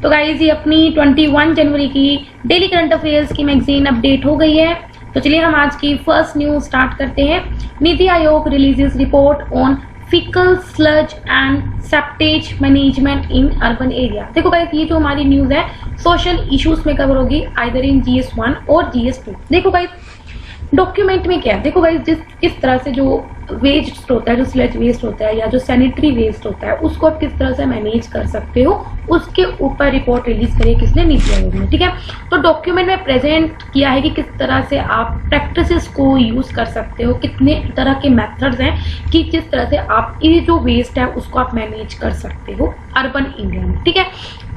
तो गाइज ये अपनी 21 जनवरी की डेली करंट अफेयर्स की मैगजीन अपडेट हो गई है। तो चलिए हम आज की फर्स्ट न्यूज स्टार्ट करते हैं। NITI Aayog releases report on faecal sludge and septage management in urban area. देखो गाइस ये जो हमारी न्यूज है सोशल इश्यूज में कवर होगी आइदर इन GS1 और GS2। देखो गाइस डॉक्यूमेंट में क्या है, देखो गाइस किस तरह से जो वेस्ट होता है, जो स्लज वेस्ट होता है या जो सैनिटरी वेस्ट होता है उसको आप किस तरह से मैनेज कर सकते हो, उसके ऊपर रिपोर्ट रिलीज करी किसने, नीति आयोग ने। ठीक है, तो डॉक्यूमेंट में प्रेजेंट किया है कि किस तरह से आप प्रैक्टिसेस को यूज कर सकते हो, कितने तरह के मेथड्स हैं कि जिस तरह से आप ये जो वेस्ट है उसको आप मैनेज कर सकते हो अर्बन इंडिया में। ठीक है,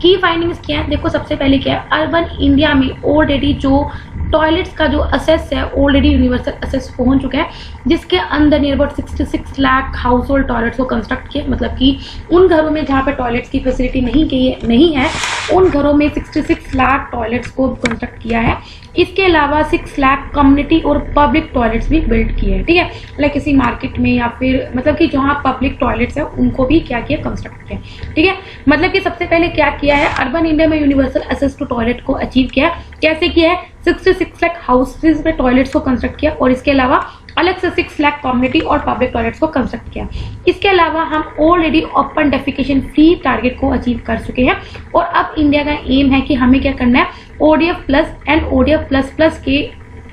की फाइंडिंग्स क्या है, देखो सबसे पहले क्या है, अर्बन इंडिया में ऑलरेडी जो टॉयलेट्स का जो असेस है ऑलरेडी यूनिवर्सल असेस पहुंच चुका है, जिसके अंदर near about 66 lakh house hold toilets को कंस्ट्रक्ट किया। मतलब कि उन घरों में जहाँ पे टॉयलेट्स की फैसिलिटी नहीं है उन घरों में 66 लाख टॉयलेट्स को कंस्ट्रक्ट किया है। इसके अलावा 6 लाख कम्युनिटी और पब्लिक टॉयलेट्स भी बिल्ड किए हैं। ठीक है, लाइक किसी मार्केट में या फिर मतलब कि जहाँ पब्लिक टॉयलेट्स है उनको भी क्या किया, कंस्ट्रक्ट किया। ठीक है, मतलब कि सबसे पहले क्या किया है, अर्बन इंडिया में यूनिवर्सल एक्सेस टू टॉयलेट को अचीव किया है। कैसे किया है, 66 लाख हाउसेज में टॉयलेट्स को कंस्ट्रक्ट किया और इसके अलावा अलग से 6 लाख कम्युनिटी और पब्लिक टॉयलेट्स को कंस्ट्रक्ट किया। इसके अलावा हम already open defecation free target को अचीव कर चुके हैं और अब इंडिया का एम है कि हमें क्या करना है, ODF plus and ODF plus plus के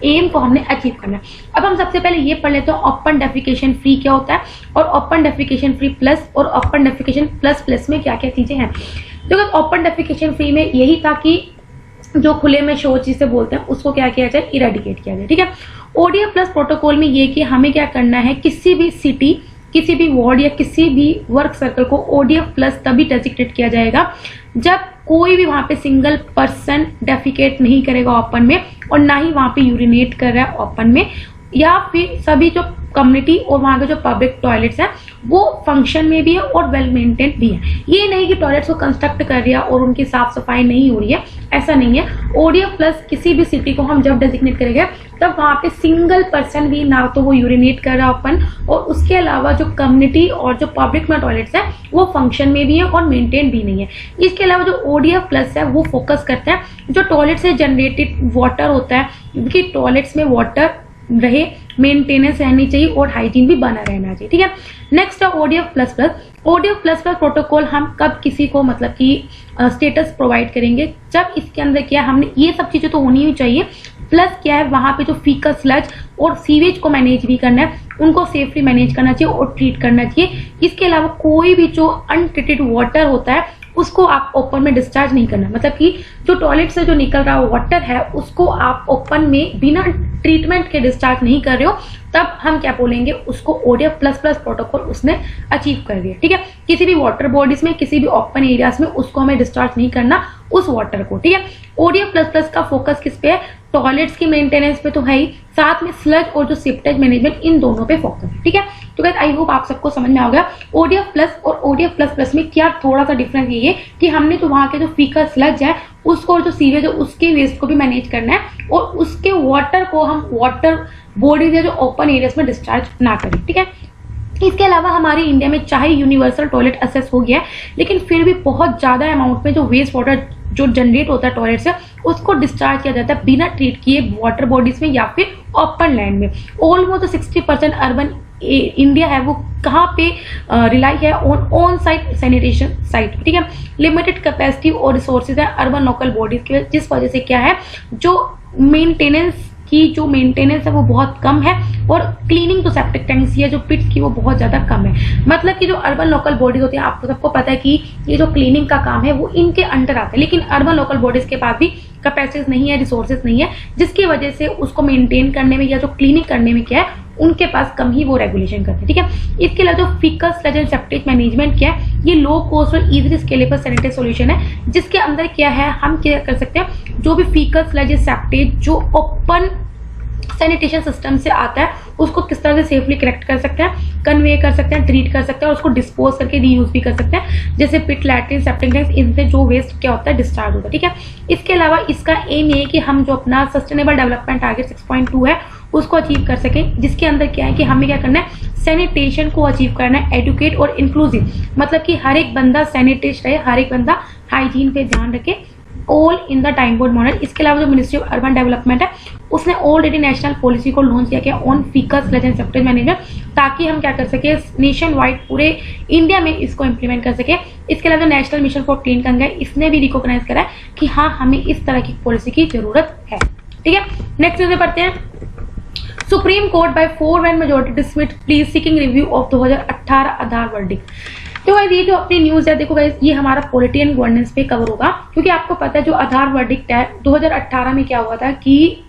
एम को हमने अचीव करना है। अब हम सबसे पहले ये पढ़ लेते हैं ओपन डेफिकेशन फ्री क्या होता है और ओपन डेफिकेशन फ्री प्लस और ओपन डेफिकेशन प्लस प्लस में क्या क्या चीजें हैं। तो ओपन डेफिकेशन फ्री में यही था कि जो खुले में शौच जिसे बोलते हैं उसको क्या किया जाए, इरेडिकेट किया जाए। ठीक है, ODF प्लस प्रोटोकॉल में ये कि हमें क्या करना है, किसी भी सिटी, किसी भी वार्ड या किसी भी वर्क सर्कल को ODF प्लस तभी डेजिग्नेट किया जाएगा जब कोई भी वहां पे सिंगल पर्सन डेफिकेट नहीं करेगा ओपन में और ना ही वहां पे यूरिनेट कर रहा है ओपन में, या फिर सभी जो कम्युनिटी और वहां के जो पब्लिक टॉयलेट्स हैं वो फंक्शन में भी है और वेल मेंटेन भी है। ये नहीं कि टॉयलेट्स को कंस्ट्रक्ट कर दिया और उनकी साफ सफाई नहीं हो रही है, ऐसा नहीं है। ODF प्लस किसी भी सिटी को हम जब डेजिग्नेट करेंगे तब वहां पे सिंगल पर्सन भी ना तो वो यूरिनेट कर रहा ओपन और उसके अलावा जो कम्युनिटी और जो पब्लिक में टॉयलेट्स है वो फंक्शन में भी है और मेंटेन भी नहीं है। इसके अलावा जो ODF प्लस है वो फोकस करता है जो टॉयलेट से जनरेटेड वाटर होता है, क्योंकि टॉयलेट्स में वाटर रहे, मेंटेनेंस रहनी चाहिए और हाइजीन भी बना रहना चाहिए। ठीक है, नेक्स्ट है ODF plus plus. ODF plus plus protocol हम कब किसी को मतलब कि स्टेटस प्रोवाइड करेंगे, जब इसके अंदर क्या हमने ये सब चीजें तो होनी ही चाहिए, प्लस क्या है वहां पे जो फीकल स्लज और सीवेज को मैनेज भी करना है, उनको सेफली मैनेज करना चाहिए और ट्रीट करना चाहिए। इसके अलावा कोई भी जो अनट्रीटेड वाटर होता है उसको आप ओपन में डिस्चार्ज नहीं करना, मतलब कि जो टॉयलेट से जो निकल रहा वाटर है उसको आप ओपन में बिना ट्रीटमेंट के डिस्चार्ज नहीं कर रहे हो, तब हम क्या बोलेंगे, उसको ODF प्लस प्लस प्रोटोकॉल उसने अचीव कर दिया। ठीक है, किसी भी वाटर बॉडीज में, किसी भी ओपन एरियाज में उसको हमें डिस्चार्ज नहीं करना उस वाटर को। ठीक है, ODF प्लस प्लस का फोकस किस पे है, टॉयलेट्स की मेंटेनेंस पे तो है ही, साथ में स्लज और जो सीपटेज मैनेजमेंट इन दोनों पे फोकस है। ठीक है, तो गाइस आई होप आप सबको समझ में आ गया ODF प्लस और ODF प्लस प्लस में क्या थोड़ा सा डिफरेंस ये है कि हमने जो वहां के जो फीकल स्लज है उसको और जो सीवेज है उसके वेस्ट को भी मैनेज करना है और उसके वाटर को हम वाटर बॉडीज या जो ओपन एरियाज में डिस्चार्ज ना करें। ठीक है, इसके अलावा हमारे इंडिया में चाहे यूनिवर्सल टॉयलेट असेस हो गया है लेकिन फिर भी बहुत ज्यादा अमाउंट में जो वेस्ट वाटर जो जनरेट होता है टॉयलेट से उसको डिस्चार्ज किया जाता है बिना ट्रीट किए वाटर बॉडीज में या फिर ओपन लैंड में। ऑलमोस्ट 60% अर्बन इंडिया है वो कहाँ पे रिलाई है ऑन साइट सैनिटेशन साइट। ठीक है, लिमिटेड कैपेसिटी और रिसोर्सेज है अर्बन लोकल बॉडीज की, जिस वजह से क्या है जो मेंटेनेंस है वो बहुत कम है और क्लीनिंग तो सेप्टिक टैंक्स या जो पिट्स की वो बहुत ज्यादा कम है। मतलब कि जो अर्बन लोकल बॉडीज होती है आपको सबको पता है कि ये जो क्लीनिंग का काम है वो इनके अंडर आता है, लेकिन अर्बन लोकल बॉडीज के पास भी कैपेसिटीज नहीं है, रिसोर्सेज नहीं है, जिसकी वजह से उसको मेंटेन करने में या जो क्लीनिंग करने में क्या है उनके पास कम ही वो रेगुलेशन करते हैं। ठीक है, इसके अलावा जो faecal sludge and septage management क्या है, ये लो कॉस्ट और इजीली स्केलेबल सैनिटरी सॉल्यूशन है, जिसके अंदर क्या है हम क्या कर सकते हैं, जो भी फीकल स्लज सेप्टेज जो ओपन सैनिटेशन सिस्टम से आता है उसको किस तरह से सेफली कलेक्ट कर सकते हैं, कन्वे कर सकते हैं, ट्रीट कर सकते हैं और उसको डिस्पोज करके रीयूज भी कर सकते हैं, जैसे पिट, लैट्रिन, सेप्टिक टैंक्स, इनसे जो वेस्ट क्या होता है डिस्चार्ज होता है। ठीक है, इसके अलावा इसका एम ये है कि हम जो अपना सस्टेनेबल डेवलपमेंट टारगेट 6.2 है उसको अचीव कर सकें, जिसके अंदर क्या है कि हमें क्या करना है, सैनिटेशन को अचीव करना है, एडुकेट और इंक्लूसिव, मतलब कि हर एक बंदा सैनिटेश रहे, हर एक बंदा हाइजीन पे ध्यान रखे, all in the time board model. इसके अलावा जो मिनिस्ट्री ऑफ अर्बन डेवलपमेंट है उसने ऑलरेडी नेशनल पॉलिसी को लॉन्च किया गया on faecal sludge and septage management, ताकि हम क्या कर सके, नेशन वाइड पूरे इंडिया में इसको इंप्लीमेंट कर सके। इसके अलावा national mission for clean Ganga इसने भी रिकॉग्नाइज करा है कि हाँ हमें इस तरह की पॉलिसी की जरूरत है। ठीक है, नेक्स्ट न्यूज पढ़ते हैं। Supreme court by 4-1 majority dismissed please seeking review of 2018 Aadhaar verdict. तो गाइस ये जो अपनी न्यूज है, देखो गाइस ये हमारा पॉलिटी एंड गवर्नेंस पे कवर होगा, क्योंकि आपको पता है जो आधार वर्डिक्ट है 2018 में क्या हुआ था कि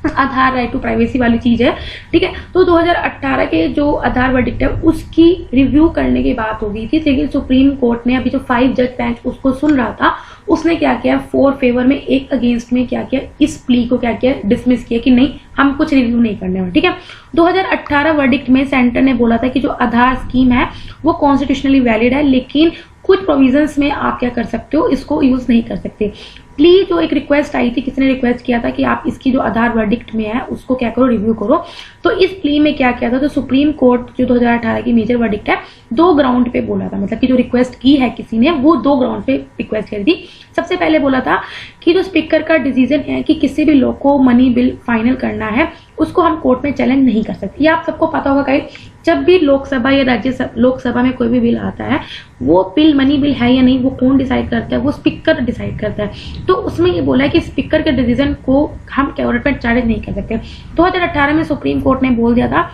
आधार राइट टू प्राइवेसी वाली चीज है। ठीक है, तो 2018 के जो आधार वर्डिक्ट है उसकी रिव्यू करने की बात हो गई थी, लेकिन सुप्रीम कोर्ट ने अभी जो 5 जज बेंच उसको सुन रहा था उसने क्या किया, 4 फेवर में 1 अगेंस्ट में क्या किया, इस प्ली को क्या किया, डिसमिस किया कि नहीं हम कुछ रिव्यू नहीं करने वाले। ठीक है, 2018 वर्डिक्ट में सेंटर ने बोला था कि जो आधार स्कीम है वो कॉन्स्टिट्यूशनली वैलिड है, लेकिन कुछ प्रोविजंस में आप क्या कर सकते हो, इसको यूज नहीं कर सकते। प्ली जो एक रिक्वेस्ट आई थी, किसने रिक्वेस्ट किया था कि आप इसकी जो आधार वर्डिक्ट में है उसको क्या करो, रिव्यू करो। तो इस प्ली में क्या किया था, तो सुप्रीम कोर्ट जो 2018 की मेजर वर्डिक्ट है 2 ग्राउंड पे बोला था, मतलब कि जो रिक्वेस्ट की है किसी ने वो 2 ग्राउंड पे रिक्वेस्ट करी थी। सबसे पहले बोला था कि जो स्पीकर का डिसीजन है कि किसी भी लॉ को मनी बिल फाइनल करना है उसको हम कोर्ट में चैलेंज नहीं कर सकते। ये आप सबको पता होगा गाइस, जब भी लोकसभा या लोकसभा में कोई भी बिल आता है वो बिल मनी बिल है या नहीं वो कौन डिसाइड करता है, वो स्पीकर डिसाइड करता है। तो उसमें ये बोला है कि स्पीकर के डिसीजन को हम कोर्ट में चैलेंज नहीं कर सकते। 2018 में सुप्रीम कोर्ट ने बोल दिया था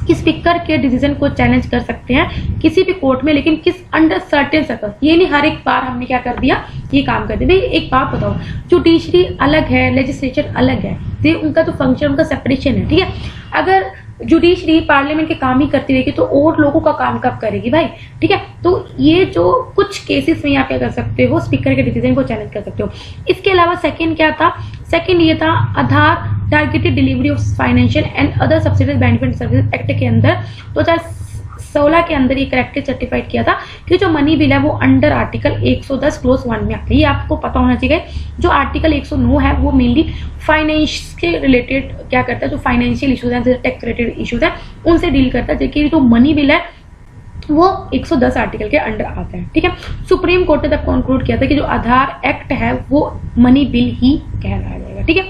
कि स्पीकर के डिसीजन को चैलेंज कर सकते हैं किसी भी कोर्ट में, लेकिन किस अंडर सर्टेन सर्कल, ये नहीं हर एक बार हमने क्या कर दिया ये काम कर दिया। भाई एक बात बताओ, जुडिशरी अलग है, लेजिस्लेचर अलग है, ये उनका जो फंक्शन उनका सेपरेशन है। ठीक है, अगर जुडिशरी पार्लियामेंट के काम ही करती रहेगी तो और लोगों का काम कब करेगी भाई। ठीक है, तो ये जो कुछ केसेस में आप क्या कर सकते हो, स्पीकर के डिसीजन को चैलेंज कर सकते हो। इसके अलावा सेकंड क्या था, सेकंड ये था Aadhaar targeted delivery of financial and other subsidised benefit service act के अंदर 2016 के अंदर ये करेक्टली सर्टिफाइड किया था कि जो मनी बिल है वो अंडर आर्टिकल 110 क्लोज 1 में आता है। ये आपको पता होना चाहिए। जो आर्टिकल 109 है वो मेनली फाइनेंस के रिलेटेड क्या करता है, जो फाइनेंशियल इश्यूज है, टैक्स रिलेटेड इश्यूज है उनसे डील करता है, जबकि जो मनी बिल है वो 110 आर्टिकल के अंडर आता है। ठीक है, सुप्रीम कोर्ट ने तब कंक्लूड किया था कि जो आधार एक्ट है वो मनी बिल ही कहलाया जाएगा। ठीक है,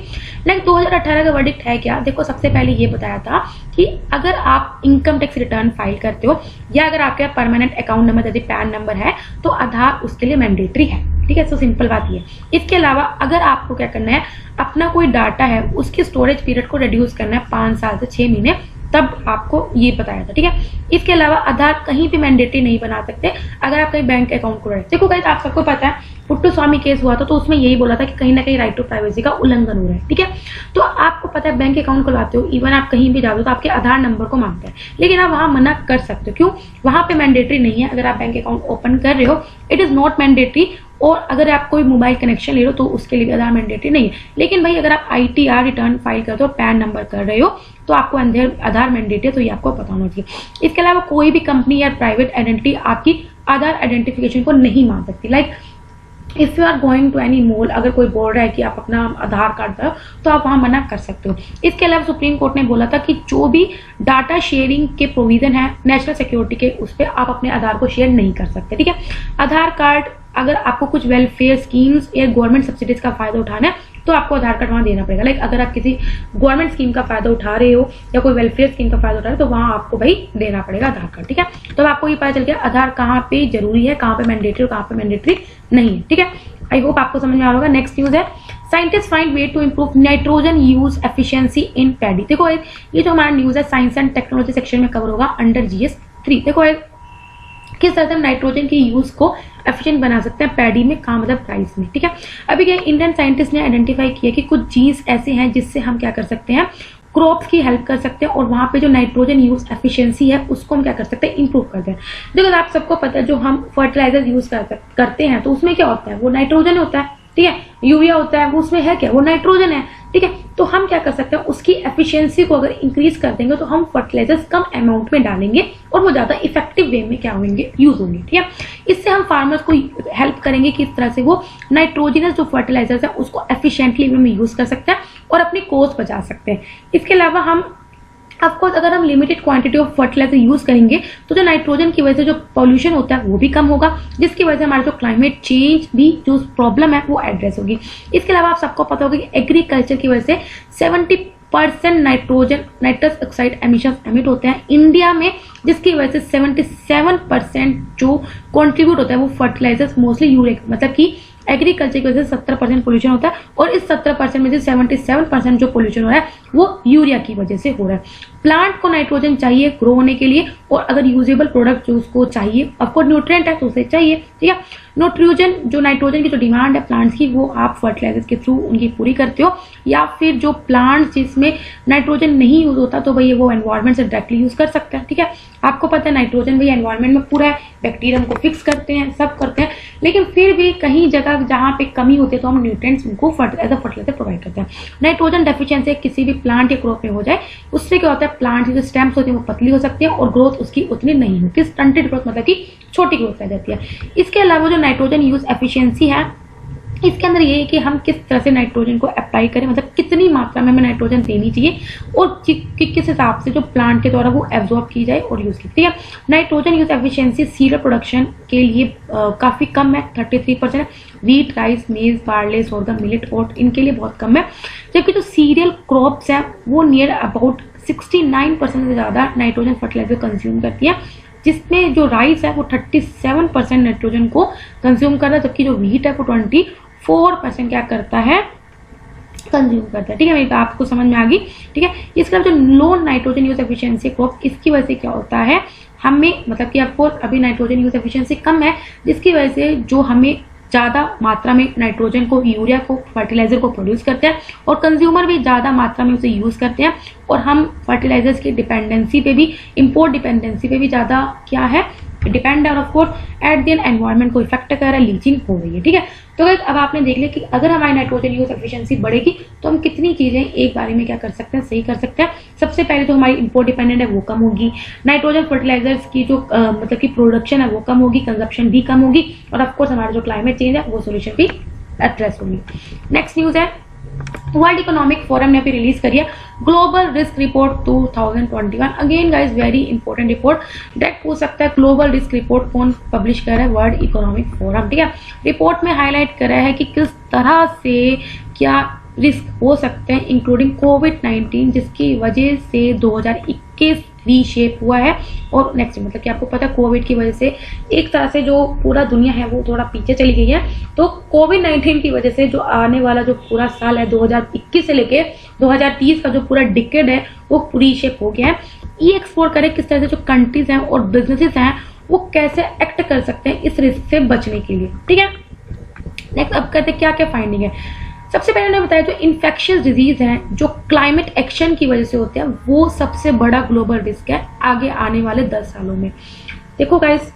नेक्स्ट 2018 का वर्डिक्ट है क्या, देखो सबसे पहले ये बताया था कि अगर आप इनकम टैक्स रिटर्न फाइल करते हो या अगर आपके परमानेंट अकाउंट नंबर यदि पैन नंबर है तो आधार उसके लिए मैंडेटरी है। ठीक है, तो सिंपल बात ये। इसके अलावा अगर आपको क्या करना है, अपना कोई डाटा है उसकी स्टोरेज पीरियड को रिड्यूस करना है 5 साल से 6 महीने, तब आपको ये बताया था। ठीक है, इसके अलावा आधार कहीं भी मैंडेटरी नहीं बना सकते अगर आप कहीं बैंक अकाउंट को रहे। देखो गाइस आप सबको पता है पुट्टू स्वामी केस हुआ था तो उसमें यही बोला था कि कहीं ना कहीं राइट टू प्राइवेसी का उल्लंघन हो रहा है। ठीक है, तो आपको पता है बैंक अकाउंट खुलवाते हो, इवन आप कहीं भी जाते हो तो आपके आधार नंबर को मांगते हैं, लेकिन आप वहां मना कर सकते हो। क्यों, वहां पे मैंडेटरी नहीं है। अगर आप बैंक अकाउंट ओपन कर रहे हो इट इज नॉट मैंडेटरी, और अगर आप कोई मोबाइल कनेक्शन ले रहे हो तो उसके लिए आधार मैंडेटरी नहीं है। लेकिन भाई अगर आप ITR रिटर्न फाइल करते हो, पैन नंबर कर रहे हो तो आपको आधार मैंडेटरी है, तो ये आपको पता होना चाहिए। इसके अलावा कोई भी कंपनी या प्राइवेट आइडेंटिटी आपकी आधार आइडेंटिफिकेशन को नहीं मान सकती। Like if you are going to any mall, अगर कोई बोल रहा है कि आप अपना आधार कार्ड दो तो आप वहां मना कर सकते हो। इसके अलावा सुप्रीम कोर्ट ने बोला था कि जो भी डाटा शेयरिंग के प्रोविजन है नेशनल सिक्योरिटी के, उस पर आप अपने आधार को शेयर नहीं कर सकते। ठीक है, आधार कार्ड अगर आपको कुछ वेलफेयर स्कीम्स या गवर्नमेंट सब्सिडीज का फायदा उठाना है तो आपको आधार कार्ड वहां देना पड़ेगा। लाइक अगर आप किसी गवर्नमेंट स्कीम का फायदा उठा रहे हो या कोई वेलफेयर स्कीम का फायदा उठा रहे हो तो वहां आपको भाई देना पड़ेगा आधार कार्ड। ठीक है, तो आपको ये पता चल गया आधार कहाँ पे जरूरी है, कहाँ पे मैंडेटरी और कहाँ पे मैंडेटरी नहीं है। ठीक है, आई होप आपको समझ में आ होगा। नेक्स्ट न्यूज है, scientist find way to improve nitrogen use efficiency in paddy. देखो ये जो हमारा न्यूज है साइंस एंड टेक्नोलॉजी सेक्शन में कवर होगा अंडर GS3। देखो किस तरह से हम नाइट्रोजन की यूज को एफिशिएंट बना सकते हैं पैडी में, कहाँ मतलब राइस में। ठीक है, अभी क्या इंडियन साइंटिस्ट ने आइडेंटिफाई किया कि कुछ जीन्स ऐसे हैं जिससे हम क्या कर सकते हैं, क्रॉप्स की हेल्प कर सकते हैं और वहां पे जो नाइट्रोजन यूज एफिशिएंसी है उसको हम क्या कर सकते हैं, इंप्रूव करते हैं। देखो आप सबको पता है जो हम फर्टिलाइजर यूज करते हैं तो उसमें क्या होता है, वो नाइट्रोजन होता है। ठीक है, यूरिया होता है वो उसमें है क्या, वो नाइट्रोजन है। ठीक है। तो हम क्या कर सकते हैं, उसकी एफिशिएंसी को अगर इंक्रीज कर देंगे तो हम फर्टिलाइजर्स कम अमाउंट में डालेंगे और वो ज्यादा इफेक्टिव वे में क्या होंगे, यूज होंगे। ठीक है, इससे हम फार्मर्स को हेल्प करेंगे कि इस तरह से वो नाइट्रोजनस जो फर्टिलाइजर्स है उसको एफिशिएंटली वे में यूज कर सकते हैं और अपनी कॉस्ट बचा सकते हैं। इसके अलावा हम ऑफकोर्स अगर हम limited quantity of fertiliser use करेंगे तो जो नाइट्रोजन की वजह से जो पॉल्यूशन होता है वो भी कम होगा, जिसकी वजह से हमारा जो क्लाइमेट चेंज भी जो प्रॉब्लम है वो एड्रेस होगी। इसके अलावा आप सबको पता होगा कि एग्रीकल्चर की वजह से 70% नाइट्रस ऑक्साइड एमिशन एमिट होते हैं इंडिया में, जिसकी वजह से 77% जो कंट्रीब्यूट होता है वो फर्टिलाइजर्स मोस्टली यूरिया, मतलब कि एग्रीकल्चर की वजह से 70% पोल्यूशन होता है और इस 70% में से 77% जो पोल्यूशन हो रहा है वो यूरिया की वजह से हो रहा है। प्लांट को नाइट्रोजन चाहिए ग्रो होने के लिए और अगर यूजेबल प्रोडक्ट जो उसको चाहिए, आपको न्यूट्रिएंट है तो उसे चाहिए। ठीक है, नाइट्रोजन की जो डिमांड है प्लांट्स की वो आप फर्टिलाइजर्स के थ्रू उनकी पूरी करते हो, या फिर जो प्लांट्स जिसमें नाइट्रोजन नहीं यूज होता तो भैया वो एनवायरमेंट से डायरेक्टली यूज कर सकते हैं। ठीक है, आपको पता है नाइट्रोजन भैया एनवायरमेंट में पूरा है, बैक्टीरियम को फिक्स करते हैं, सब करते हैं, लेकिन फिर भी कहीं जगह जहाँ पे कमी होती है तो हम न्यूट्रिएंट्स उनको एज अ फर्टिलाइजर प्रोवाइड करते हैं। नाइट्रोजन डेफिशिएंसी किसी भी प्लांट या क्रॉप में हो जाए उससे क्या होता है, प्लांट की जो स्टेम्स होती है वो पतली हो सकती है और ग्रोथ उसकी उतनी नहीं होती, स्टंटेड ग्रोथ मतलब कि छोटी ग्रोथ रह जाती है। इसके अलावा जो नाइट्रोजन यूज एफिशिएंसी है इसके अंदर ये है कि हम किस तरह से नाइट्रोजन को अप्लाई करें, मतलब कितनी मात्रा में हमें नाइट्रोजन देनी चाहिए और किस हिसाब से जो प्लांट के द्वारा वो एब्जॉर्ब की जाए और यूज की। ठीक है, nitrogen use efficiency serial production के लिए काफी कम है, 33%। व्हीट, राइस, मेज, बार्ले, सोरगम, मिलेट, ओट इनके लिए बहुत कम है, जबकि जो सीरियल क्रॉप्स है वो नियर अबाउट 69% से ज्यादा नाइट्रोजन फर्टिलाइजर कंज्यूम करती है, जिसमें जो राइस है वो 37% नाइट्रोजन को कंज्यूम कर रहा है, जबकि जो व्हीट है वो 24% क्या करता है, कंज्यूम करता है। ठीक है, मेरी बात आपको समझ में आ गई। ठीक है, इसके अलावा जो लो नाइट्रोजन यूज एफिशिएंसी क्रॉप, इसकी वजह से क्या होता है, हमें मतलब कि आपको अभी नाइट्रोजन यूज एफिशिएंसी कम है, जिसकी वजह से जो हमें ज्यादा मात्रा में नाइट्रोजन को, यूरिया को, फर्टिलाइजर को प्रोड्यूस करते हैं और कंज्यूमर भी ज्यादा मात्रा में उसे यूज करते हैं और हम फर्टिलाइजर्स की डिपेंडेंसी पे भी, इंपोर्ट डिपेंडेंसी पे भी ज्यादा क्या है, डिपेंड है और of course at the end environment को इफेक्ट कर रहा है, लीचिंग हो रही है। ठीक है, तो गाइस अब आपने देख लिया कि अगर हमारी नाइट्रोजन यूज एफिशिएंसी बढ़ेगी तो हम कितनी चीजें एक बारे में क्या कर सकते हैं, सही कर सकते हैं। सबसे पहले तो हमारी इंपोर्ट डिपेंडेंट है वो कम होगी, नाइट्रोजन फर्टिलाइजर्स की जो मतलब की प्रोडक्शन है वो कम होगी, कंजप्शन भी कम होगी और ऑफकोर्स हमारा जो क्लाइमेट चेंज है वो सोल्यूशन भी एड्रेस होगी। नेक्स्ट न्यूज है, वर्ल्ड इकोनॉमिक फोरम ने अभी रिलीज करी है global risk report 2021। Again guys very important report, direct पूछ सकता है ग्लोबल रिस्क रिपोर्ट कौन पब्लिश कर रहा है, वर्ल्ड इकोनॉमिक फोरम। ठीक है, रिपोर्ट में हाईलाइट कर रहा है कि किस तरह से क्या रिस्क हो सकते हैं इंक्लूडिंग कोविड-19, जिसकी वजह से 2021 रीशेप हुआ है और नेक्स्ट मतलब कि आपको पता है कोविड की वजह से एक तरह से जो पूरा दुनिया है वो थोड़ा पीछे चली गई है, तो कोविड-19 की वजह से जो आने वाला जो पूरा साल है 2021 से लेके 2030 का जो पूरा डिकेड है वो रीशेप हो गया है। ये एक्सप्लोर करें किस तरह से जो कंट्रीज हैं और बिजनेसेस हैं वो कैसे एक्ट कर सकते हैं इस रिस्क से बचने के लिए। ठीक है, नेक्स्ट अब कहते हैं क्या क्या फाइंडिंग है। सबसे पहले उन्होंने बताया जो इन्फेक्शियस डिजीज हैं जो क्लाइमेट एक्शन की वजह से होते हैं वो सबसे बड़ा ग्लोबल रिस्क है आगे आने वाले 10 सालों में। देखो गाइस,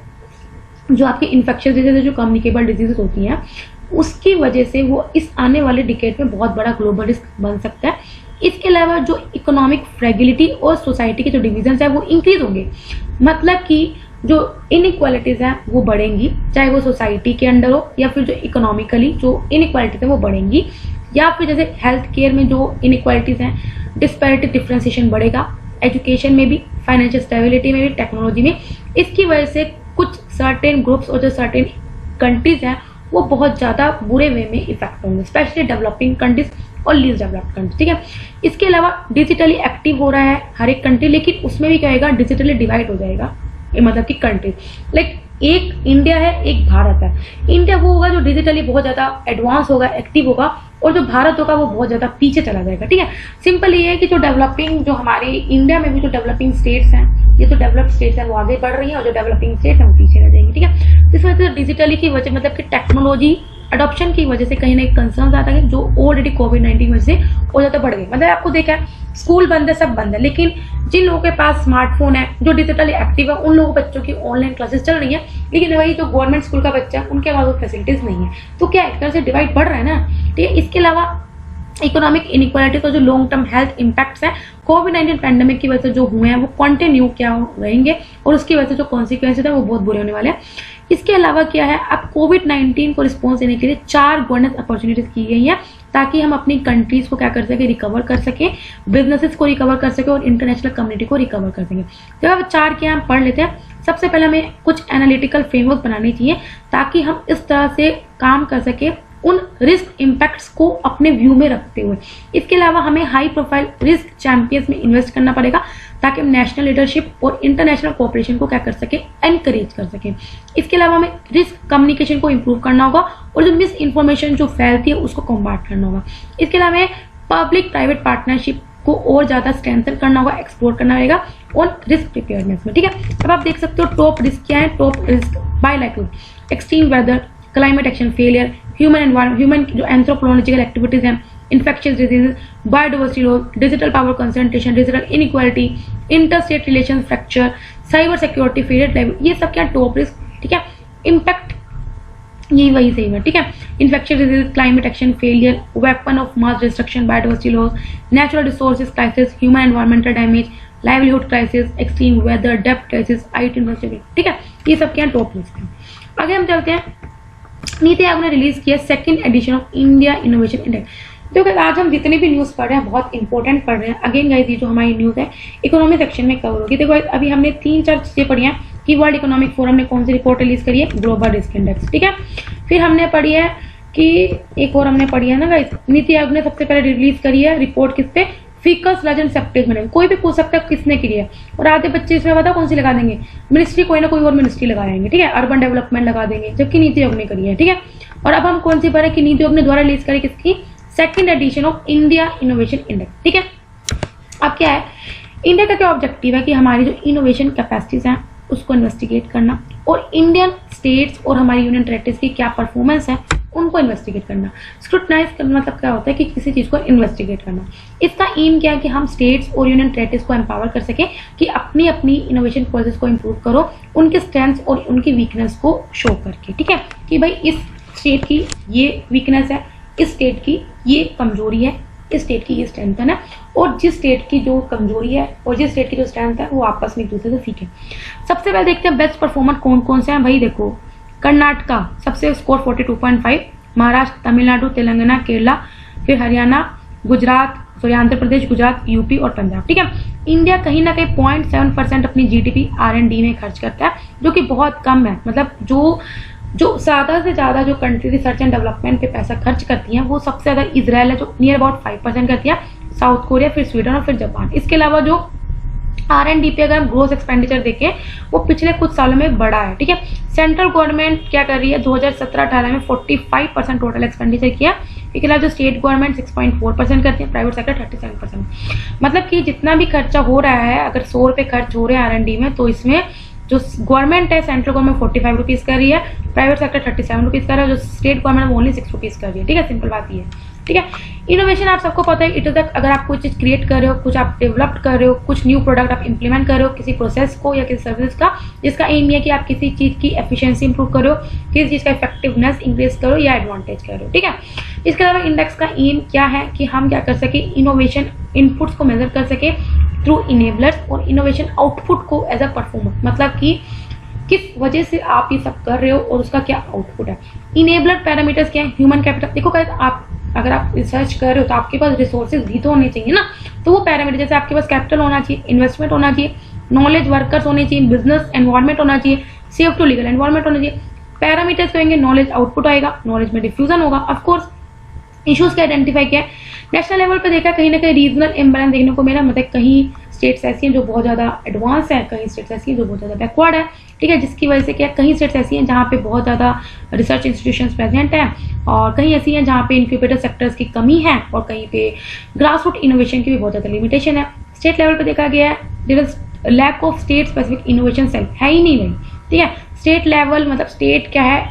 जो आपकी इन्फेक्शियस डिजीज जो कम्युनिकेबल डिजीजेस होती हैं उसकी वजह से वो इस आने वाले डिकेड में बहुत बड़ा ग्लोबल रिस्क बन सकता है। इसके अलावा जो इकोनॉमिक फ्रेगिलिटी और सोसाइटी के जो डिविजन्स है वो इंक्रीज होंगे, मतलब कि जो इनइक्वालिटीज हैं वो बढ़ेंगी, चाहे वो सोसाइटी के अंडर हो या फिर जो इकोनॉमिकली जो इनइक्वालिटीज हैं वो बढ़ेंगी, या फिर जैसे हेल्थ केयर में जो इनइक्वालिटीज हैं डिस्पैरिटी डिफरेंशिएशन बढ़ेगा, एजुकेशन में भी, फाइनेंशियल स्टेबिलिटी में भी, टेक्नोलॉजी में। इसकी वजह से कुछ सर्टेन ग्रुप्स और जो सर्टेन कंट्रीज हैं वो बहुत ज्यादा बुरे वे में इफेक्ट होंगे, स्पेशली डेवलपिंग कंट्रीज और लीस्ट डेवलप्ड कंट्री। ठीक है, इसके अलावा डिजिटली एक्टिव हो रहा है हर एक कंट्री, लेकिन उसमें भी क्या होगा, डिजिटली डिवाइड हो जाएगा, मतलब कि कंट्री लाइक एक इंडिया है एक भारत है। इंडिया वो होगा जो डिजिटली बहुत ज्यादा एडवांस होगा, एक्टिव होगा, और जो भारत होगा वो बहुत ज्यादा पीछे चला जाएगा। ठीक है, सिंपल ये है कि जो डेवलपिंग, जो हमारे इंडिया में भी जो डेवलपिंग स्टेट्स हैं, ये तो डेवलप्ड स्टेट्स हैं वो आगे बढ़ रही हैं और जो डेवलपिंग स्टेट्स हैं वो पीछे रह जाएंगी। ठीक है, इस वजह से डिजिटली की वजह मतलब कि टेक्नोलॉजी अडॉप्शन की वजह से कहीं ना कहीं कंसर्न आता है जो ऑलरेडी कोविड-19 की वजह से और ज्यादा बढ़ गई। मतलब आपको देखा है स्कूल बंद है, सब बंद है, लेकिन जिन लोगों के पास स्मार्टफोन है, जो डिजिटली एक्टिव है, उन लोगों बच्चों की ऑनलाइन क्लासेस चल रही है, लेकिन वही जो गवर्नमेंट स्कूल का बच्चा है उनके पास वो फैसिलिटीज नहीं है, तो क्या एक तरह से डिवाइड बढ़ रहा है ना। ठीक है, इसके अलावा इकोनॉमिक इनइक्वालिटी, तो जो लॉन्ग टर्म हेल्थ इंपैक्ट्स हैं कोविड-19 पैंडेमिक की वजह से जो हुए हैं वो कंटिन्यू क्या रहेंगे और उसकी वजह से जो कॉन्सिक्वेंसेज है वो बहुत बुरे होने वाले हैं। इसके अलावा क्या है, अब कोविड-19 को रिस्पॉन्स देने के लिए 4 गवर्नेंस अपॉर्चुनिटीज की गई है ताकि हम अपनी कंट्रीज को क्या कर सके, रिकवर कर सके, बिजनेसेस को रिकवर कर सके और इंटरनेशनल कम्युनिटी को रिकवर कर सके। तो अब 4 क्या हम पढ़ लेते हैं। सबसे पहले हमें कुछ एनालिटिकल फ्रेमवर्क बनानी चाहिए ताकि हम इस तरह से काम कर सके उन रिस्क इम्पैक्ट्स को अपने व्यू में रखते हुए। इसके अलावा हमें हाई प्रोफाइल रिस्क चैंपियंस में इन्वेस्ट करना पड़ेगा ताकि हम नेशनल लीडरशिप और इंटरनेशनल कोऑपरेशन को क्या कर सके, एनकरेज कर सके। इसके अलावा हमें रिस्क कम्युनिकेशन को इंप्रूव करना होगा और जो मिस इन्फॉर्मेशन जो फैलती है उसको कॉम्बैट करना होगा। इसके अलावा हमें पब्लिक प्राइवेट पार्टनरशिप को और ज्यादा स्ट्रेंथन करना होगा, एक्सप्लोर करना पड़ेगा और रिस्क प्रिपेयर्डनेस में। ठीक है, अब आप देख सकते हो टॉप रिस्क क्या है। Top risk bilateral, extreme weather, climate action failure, human जो एंथ्रोपोलॉजिकल एक्टिविटीज हैं, infectious diseases, biodiversity loss, digital power concentration, digital inequality, inter state relation fracture, cyber security failure, ये सब क्या टॉप रिस्क। ठीक है, impact यही वही सेम है। ठीक है, infectious disease, climate action failure, weapon of mass destruction, biodiversity loss, natural resources crisis, human environmental damage, livelihood crisis, extreme weather, डेब्ट क्राइसिस, IT इन्वेस्टिबिलिटी। ठीक है, ये सब क्या है टॉप रिस्क है। आगे हम चलते हैं, नीति आयोग ने रिलीज किया 2nd edition of India innovation index. देखो आज हम जितने भी न्यूज पढ़ रहे हैं बहुत इंपॉर्टेंट पढ़ रहे हैं। अगेन गाइस ये जो हमारी न्यूज है इकोनॉमी सेक्शन में कवर होगी। देखो अभी हमने 3-4 चीजें पढ़ी हैं कि वर्ल्ड इकोनॉमिक फोरम ने कौन सी रिपोर्ट रिलीज करी है, ग्लोबल रिस्क इंडेक्स। ठीक है, फिर हमने पढ़ी है कि एक और हमने पढ़ी है ना गाइस, नीति आयोग ने सबसे पहले रिलीज करी है रिपोर्ट किस पे, faecal sludge and septage management. कोई भी पूछ सकता है किसने की है और आधे बच्चे इसमें बताओ कौन सी लगा देंगे, मिनिस्ट्री कोई ना कोई और मिनिस्ट्री लगाएंगे। ठीक है, अर्बन डेवलपमेंट लगा देंगे, जबकि नीति आयोग ने करी है। ठीक है, और अब हम कौन सी पढ़े कि नीति आयोग ने द्वारा रिलीज करी किसकी, 2nd edition of India innovation index. ठीक है, अब क्या है, इंडिया का क्या ऑब्जेक्टिव है कि हमारी जो इनोवेशन कैपेसिटीज हैं उसको इन्वेस्टिगेट करना और इंडियन स्टेट्स और हमारी यूनियन टेरिटरीज की क्या परफॉर्मेंस है उनको इन्वेस्टिगेट करना। स्क्रूटनाइज करना मतलब क्या होता है कि किसी चीज को इन्वेस्टिगेट करना। इसका एम क्या है कि हम स्टेट्स और यूनियन टेरिटरीज को एम्पावर कर सके कि अपनी अपनी इनोवेशन प्रोसेस को इंप्रूव करो, उनके स्ट्रेंथ्स और उनकी वीकनेस को शो करके। ठीक है, कि भाई इस स्टेट की ये वीकनेस है, इस स्टेट की ये कमजोरी है, इस स्टेट की ये स्ट्रेंथ है ना, और जिस स्टेट की जो कमजोरी है और जिस स्टेट की जो स्ट्रेंथ है वो आपस में एक दूसरे से सीखे। सबसे पहले देखते हैं बेस्ट परफॉर्मर कौन कौन से हैं। भाई देखो कर्नाटका सबसे स्कोर 42.5, महाराष्ट्र, तमिलनाडु, तेलंगाना, केरला, फिर हरियाणा, गुजरात, सॉरी आंध्र प्रदेश, गुजरात, यूपी और पंजाब। ठीक है, इंडिया कहीं ना कहीं 0.7% अपनी GDP R&D में खर्च करता है, जो कि बहुत कम है। मतलब जो ज्यादा से ज्यादा जो कंट्री रिसर्च एंड डेवलपमेंट पे पैसा खर्च करती हैं वो सबसे ज्यादा इजराइल है जो नियर अबाउट 5% करती है, साउथ कोरिया, फिर स्वीडन और फिर जापान। इसके अलावा जो R&D पे अगर हम ग्रोथ एक्सपेंडिचर देखें वो पिछले कुछ सालों में बढ़ा है। ठीक है, सेंट्रल गवर्नमेंट क्या कर रही है, 2017-18 में 45% टोटल एक्सपेंडिचर किया। इसके अलावा जो स्टेट गवर्नमेंट 6.4% करती है, प्राइवेट सेक्टर 37%। मतलब कि जितना भी खर्चा हो रहा है, अगर 100 रुपए खर्च हो रहे हैं R&D में, तो इसमें जो गवर्नमेंट है सेंट्रल गवर्नमेंट 45 रुपीज कर रही है, प्राइवेट सेक्टर 37 रुपीज कर रहा है, जो स्टेट गवर्नमेंट ओनली 6 रुपीज कर रही है। ठीक है, सिंपल बात ये है। ठीक है, इनोवेशन आप सबको पता है इट इज अगर आप कोई चीज क्रिएट कर रहे हो, कुछ आप डेवलप कर रहे हो, कुछ न्यू प्रोडक्ट आप इंप्लीमेंट कर रहे हो किसी प्रोसेस को या किसी सर्विस का, जिसका एम है कि आप किसी चीज की एफिशिएंसी इंप्रूव करो, किसी चीज का इफेक्टिवनेस इंक्रीज करो या एडवांटेज करो। ठीक है, इसके अलावा इंडेक्स का एम क्या है कि हम क्या कर सके, इनोवेशन इनपुट्स को मेजर कर सके थ्रू इनेबलर्स और इनोवेशन आउटपुट को एज अ परफॉर्मेंस, मतलब कि किस वजह से आप ये सब कर रहे हो और उसका क्या आउटपुट है। इनेबलर पैरामीटर्स क्या है, ह्यूमन कैपिटल। देखो आप अगर आप रिसर्च कर रहे हो तो आपके पास रिसोर्सेज भी तो होने चाहिए ना, तो वो पैरामीटर जैसे आपके पास कैपिटल होना चाहिए, इन्वेस्टमेंट होना चाहिए, नॉलेज वर्कर्स होने चाहिए, बिजनेस एनवायरमेंट होना चाहिए, सेफ टू लीगल एनवायरमेंट होना चाहिए। पैरामीटर्स होंगे, नॉलेज आउटपुट आएगा, नॉलेज में डिफ्यूजन होगा। ऑफकोर्स इश्यूज का आइडेंटिफाई किया है, नेशनल लेवल पे देखा कहीं ना कहीं रीजनल इम्बैलेंस देखने को मिला, मतलब कहीं स्टेट्स ऐसी हैं जो बहुत ज्यादा एडवांस है, कहीं स्टेट्स ऐसी हैं जो बहुत ज्यादा बैकवर्ड है। ठीक है, जिसकी वजह से क्या कहीं स्टेट्स ऐसी हैं जहाँ पे बहुत ज्यादा रिसर्च इंस्टीट्यूशंस प्रेजेंट हैं और कहीं ऐसी हैं जहाँ पे इंक्यूबेटर सेक्टर्स की कमी है और कहीं पे ग्रास रूट इनोवेशन की भी बहुत ज्यादा लिमिटेशन है। स्टेट लेवल पे देखा गया है there is lack of state specific innovation cell, है ही नहीं भाई। ठीक है, स्टेट लेवल मतलब स्टेट क्या है,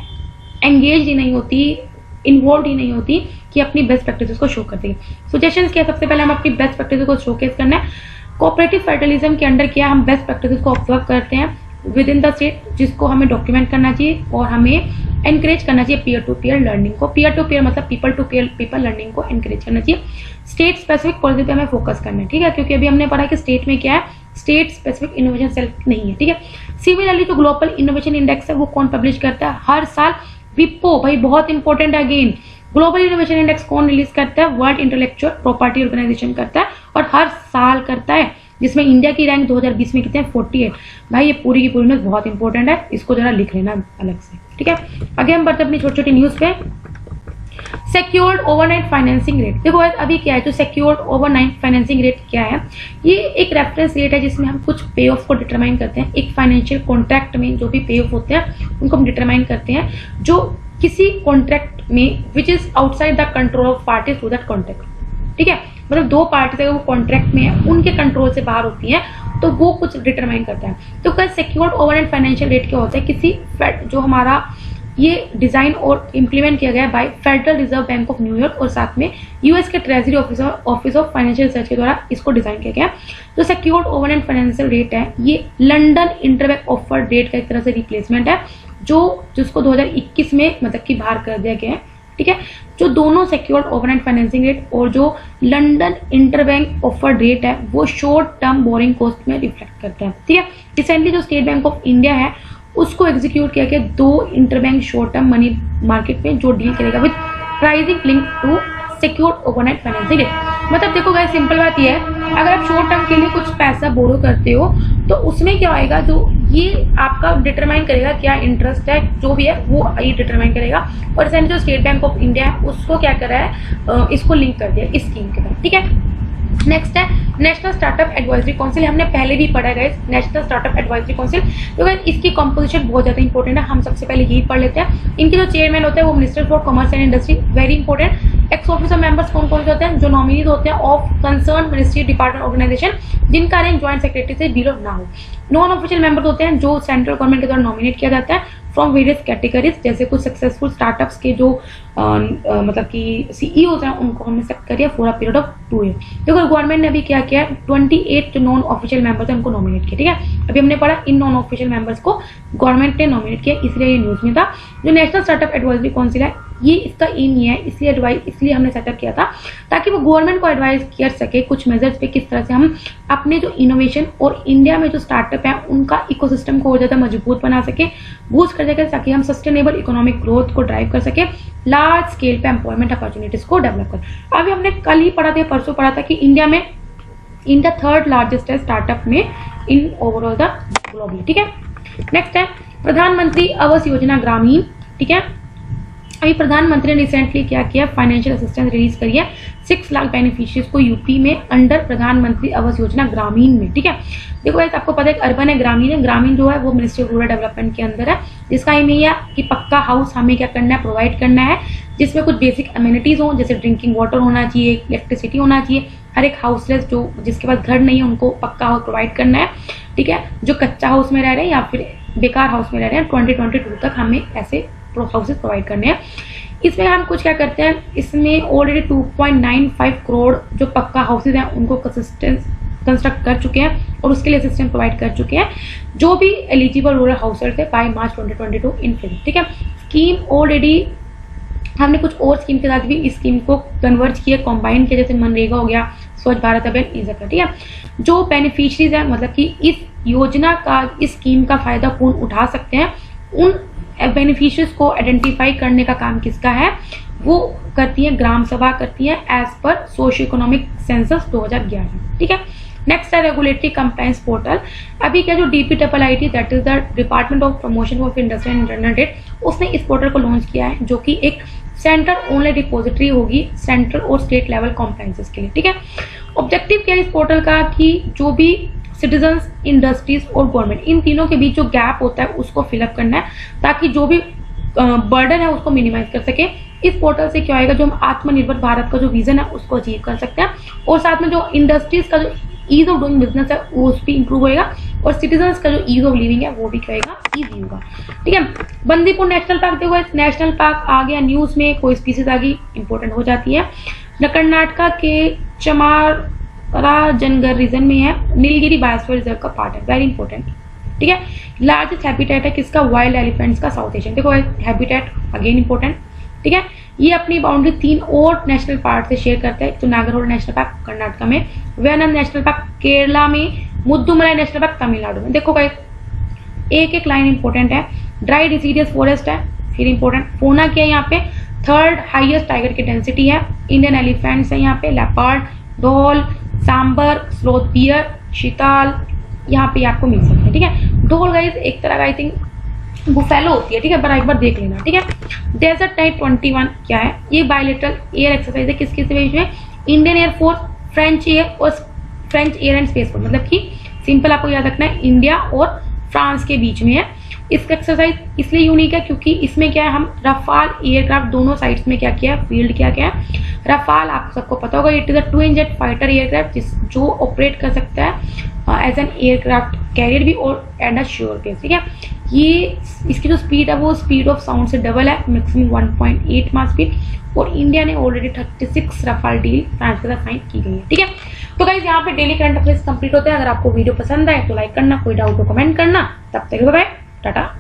एंगेज ही नहीं होती, इन्वॉल्व ही नहीं होती कि अपनी बेस्ट प्रैक्टिसेस को शो कर देगी। सजेशंस क्या, सबसे पहले हम अपनी बेस्ट प्रैक्टिस को शोकेस करना है। कोऑपरेटिव फेडरलिज्म के अंडर क्या हम बेस्ट प्रैक्टिसेस को ऑब्जर्व करते हैं विद इन द स्टेट, जिसको हमें डॉक्यूमेंट करना चाहिए और हमें एनकरेज करना चाहिए पीयर टू पीयर लर्निंग को। पीयर टू पीयर मतलब पीपल टू पीपल लर्निंग को एनकरेज करना चाहिए। स्टेट स्पेसिफिक पॉलिसी पे हमें फोकस करना है, ठीक है, क्योंकि अभी हमने पढ़ा कि स्टेट में क्या है, स्टेट स्पेसिफिक इनोवेशन सेल नहीं है, ठीक है। सिमिलरली जो ग्लोबल इनोवेशन इंडेक्स है वो कौन पब्लिश करता है हर साल? विप्पो, भाई बहुत इंपॉर्टेंट है अगेन। ग्लोबल इनोवेशन इंडेक्स कौन रिलीज करता है? वर्ल्ड इंटेलेक्चुअल प्रॉपर्टी ऑर्गेनाइजेशन करता है और हर साल करता है, जिसमें इंडिया की रैंक 2020 में कितने हैं? 48। भाई ये पूरी की पूरी न्यूज बहुत इंपॉर्टेंट है, इसको जरा लिख लेना अलग से, ठीक है। आगे हम बढ़ते अपनी छोटी छोटी न्यूज पे। सिक्योर्ड ओवरनाइट फाइनेंसिंग रेट, देखो अभी क्या है, जो सिक्योर्ड ओवरनाइट फाइनेंसिंग रेट क्या है, ये एक रेफरेंस रेट है जिसमें हम कुछ पे ऑफ को डिटरमाइन करते हैं। एक फाइनेंशियल कॉन्ट्रैक्ट में जो भी पे ऑफ होते हैं उनको हम डिटरमाइन करते हैं, जो किसी कॉन्ट्रैक्ट में which is outside the control of parties to that contract, ठीक है, मतलब दो पार्टीज अगर वो कॉन्ट्रैक्ट में है उनके कंट्रोल से बाहर होती हैं तो वो कुछ डिटरमाइन करता है। तो क्या सिक्योर्ड ओवरनाइट फाइनेंशियल रेट क्या होता है? किसी जो हमारा ये डिजाइन और इम्प्लीमेंट किया गया है by federal reserve bank of न्यूयॉर्क और साथ में यूएस के treasury office of financial research के द्वारा इसको डिजाइन किया गया है। जो सिक्योर्ड ओवरनाइट फाइनेंशियल रेट है ये लंदन इंटरबैंक ऑफर रेट का एक तरह से रिप्लेसमेंट है, जिसको 2021 में मतलब कि बाहर कर दिया गया है, ठीक है। जो दोनों सिक्योर्ड ओवरनाइट फाइनेंसिंग रेट और जो लंदन इंटरबैंक ऑफर रेट है वो शॉर्ट टर्म बोरिंग कॉस्ट में रिफ्लेक्ट करता है, ठीक है। रिसेंटली जो स्टेट बैंक ऑफ इंडिया है उसको एग्जीक्यूट किया गया 2 interbank short term money market में जो डील करेगा with pricing link to secured overnight financing rate. मतलब देखो गाइस सिंपल बात ये है, अगर आप शॉर्ट टर्म के लिए कुछ पैसा बोरो करते हो तो उसमें क्या होएगा, जो ये आपका डिटरमाइन करेगा क्या इंटरेस्ट है, जो भी है वो ये डिटरमाइन करेगा। और रिसेंटली जो स्टेट बैंक ऑफ इंडिया है उसको क्या करा है, इसको लिंक कर दिया इस स्कीम के साथ, ठीक है। नेक्स्ट है नेशनल स्टार्टअप एडवाइजरी काउंसिल, हमने पहले भी पढ़ा है नेशनल स्टार्टअप एडवाइजरी काउंसिल। तो इसकी कंपोजिशन बहुत ज्यादा इंपॉर्टेंट है, हम सबसे पहले यही पढ़ लेते हैं। इनके जो चेयरमैन होते हैं वो minister for commerce and industry, very important. Ex officer members कौन कौन से होते हैं? जो नॉमिनीज होते हैं of concern ministry department organisation जिनका रैंक ज्वाइंट सेक्रेटरी से बिलो ना हो। नॉन ऑफिशियल मेंबर्स होते हैं जो सेंट्रल गवर्नमेंट के द्वारा नॉमिनेट किया जाता है फ्रॉम वेरियस कैटेगरीज, जैसे कुछ सक्सेसफुल स्टार्टअप्स के जो मतलब कि सीईओज हैं उनको हमने सेलेक्ट कर दिया for a period of 2 year. देखो गवर्नमेंट ने अभी क्या किया, 28 जो नॉन ऑफिशियल मेंबर्स हैं उनको नॉमिनेट किया, ठीक है। अभी हमने पढ़ा इन नॉन ऑफिशियल मेंबर्स को गवर्नमेंट ने नॉमिनेट किया, इसलिए ये न्यूज में था। जो नेशनल स्टार्टअप एडवाइजरी काउंसिल है ये इसका एम ही है, इसलिए हमने सेटअप किया था ताकि वो गवर्नमेंट को एडवाइस कर सके कुछ मेजर्स पे किस तरह से हम अपने जो इनोवेशन और इंडिया में जो स्टार्टअप है उनका इकोसिस्टम को और ज्यादा मजबूत बना सके, बूस्ट कर सके, ताकि हम सस्टेनेबल इकोनॉमिक ग्रोथ को ड्राइव कर सके, लार्ज स्केल पे एम्प्लॉयमेंट अपॉर्चुनिटीज को डेवलप कर। अभी हमने कल ही पढ़ा था, परसों पढ़ा था कि इंडिया थर्ड लार्जेस्ट है स्टार्टअप में इन ओवरऑल द ग्लोबली, ठीक है। नेक्स्ट है प्रधानमंत्री आवास योजना ग्रामीण, ठीक है। अभी प्रधानमंत्री ने रिसेंटली क्या किया, फाइनेंशियल असिस्टेंस रिलीज करी है 6 लाख बेनिफिशियरीज को यूपी में अंडर प्रधानमंत्री आवास योजना ग्रामीण में, ठीक है। देखो ऐसे आपको पता है अर्बन है, ग्रामीण जो है वो मिनिस्ट्री ऑफ रूरल डेवलपमेंट के अंदर है, जिसका एम ये है कि पक्का हाउस हमें क्या करना है, प्रोवाइड करना है, जिसमें कुछ बेसिक अम्यूनिटीज हो, जैसे ड्रिंकिंग वाटर होना चाहिए, इलेक्ट्रिसिटी होना चाहिए। हर एक हाउसलेस जो जिसके पास घर नहीं है उनको पक्का हाउस प्रोवाइड करना है, ठीक है। जो कच्चा हाउस में रह रहे हैं या फिर बेकार हाउस में रह रहे हैं 2022 तक हमें ऐसे हाउसेस प्रोवाइड करने हैं। इसमें हम कुछ क्या करते हैं, इसमें ऑलरेडी 2.95 करोड़ जो पक्का हाउसेज हैं उनको कंस्ट्रक्ट कर चुके हैं और उसके लिए असिस्टेंस प्रोवाइड कर चुके हैं जो भी एलिजिबल रूरल हाउसहोल्ड थे बाय मार्च 2022 इन फिल, ठीक है। स्कीम ऑलरेडी हमने कुछ और स्कीम के साथ भी इस स्कीम को कन्वर्ज किया, कॉम्बाइन किया, जैसे मनरेगा हो गया, स्वच्छ भारत अभियान, इजक, ठीक है। जो बेनिफिशरीज हैं मतलब कि इस योजना का, इस स्कीम का फायदा पूर्ण उठा सकते हैं, उन बेनिफिशियरीज को आइडेंटिफाई करने का काम किसका है, वो करती है ग्राम सभा करती है as per socio economic census 2011, ठीक है। नेक्स्ट है रेगुलेटरी कंप्लायंस पोर्टल। अभी क्या जो DPIIT that is the department of promotion of industry and internal trade, उसने इस पोर्टल को लॉन्च किया है जो कि एक सेंट्रल ऑनलाइन डिपोजिटरी होगी सेंट्रल और स्टेट लेवल कॉम्प्लायंसेस के लिए, ठीक है। ऑब्जेक्टिव क्या है इस पोर्टल का कि जो भी सिटीजन्स, इंडस्ट्रीज और गवर्नमेंट, इन तीनों के बीच जो गैप होता है उसको फिलअप करना है ताकि जो भी बर्डन है उसको मिनिमाइज कर सके। इस पोर्टल से क्या होगा, जो हम आत्मनिर्भर भारत का जो विजन है उसको अचीव कर सकते हैं और साथ में जो इंडस्ट्रीज का जो ईज ऑफ डूइंग बिजनेस है वो उस भी इंप्रूव होगा और सिटीजन्स का जो ईज ऑफ लिविंग है वो भी क्या होगा, ईजी होगा, ठीक है। बंदीपुर नेशनल पार्क, देखो इस नेशनल पार्क आ गया न्यूज में, कोई स्पीसीज आ गई इंपॉर्टेंट हो जाती है। कर्नाटक के चमाराजनगर रीजन में है, नीलगिरी बायोस्फीयर रिजर्व का पार्ट है, वेरी इंपॉर्टेंट। ठीक है। लार्जेस्ट हैबिटेट है किसका, वाइल्ड एलिफेंट्स का, साउथ एशियन। देखो हैबिटेट अगेन इंपॉर्टेंट, ठीक है। ये अपनी बाउंड्री 3 और नेशनल पार्क से शेयर करता है, तो नागरहोल नेशनल पार्क कर्नाटका में, वेनम नेशनल पार्क केरला में, मुद्दुमलाई नेशनल पार्क तमिलनाडु में। देखो गाइस एक एक लाइन इंपॉर्टेंट है। ड्राई डिसीडियस फॉरेस्ट है, फिर इंपॉर्टेंट फोना क्या है यहाँ पे, 3rd हाईएस्ट टाइगर की डेंसिटी है, इंडियन एलिफेंट्स है यहाँ पे, लेपर्ड, ढोल, सांबर, स्लोथ बियर, शीताल, यहाँ पे आपको मिल सकते हैं, ठीक है। ढोल गाइस एक तरह का आई थिंक बुफेलो होती है, ठीक है, पर एक बार देख लेना, ठीक है। डेजर्ट नाइट 21 क्या है, ये बायलेटरल एयर एक्सरसाइज है, किसके बीच में, Indian air force, French air and space force, मतलब कि सिंपल आपको याद रखना है इंडिया और फ्रांस के बीच में है। इसका एक्सरसाइज इसलिए यूनिक है क्योंकि इसमें क्या है, हम रफाल एयरक्राफ्ट दोनों साइड्स में क्या किया है, फील्ड क्या क्या है। रफाल आप सबको पता होगा, it is a twin jet fighter aircraft जो ऑपरेट कर सकता है एज एन एयरक्राफ्ट कैरियर भी और एंड अ श्योर बेस, ठीक है। ये इसकी जो स्पीड है वो स्पीड ऑफ साउंड से डबल है, मैक्सिमम 1.8 मास स्पीड, और इंडिया ने ऑलरेडी 36 रफाल डील फ्रांस के साथ साइन की गई है, ठीक है। तो गाइस यहाँ पे डेली करंट अफेयर्स कंप्लीट होते हैं। अगर आपको वीडियो पसंद आए तो लाइक करना, कोई डाउट हो कमेंट करना। तब तक बाय बाय, टाटा।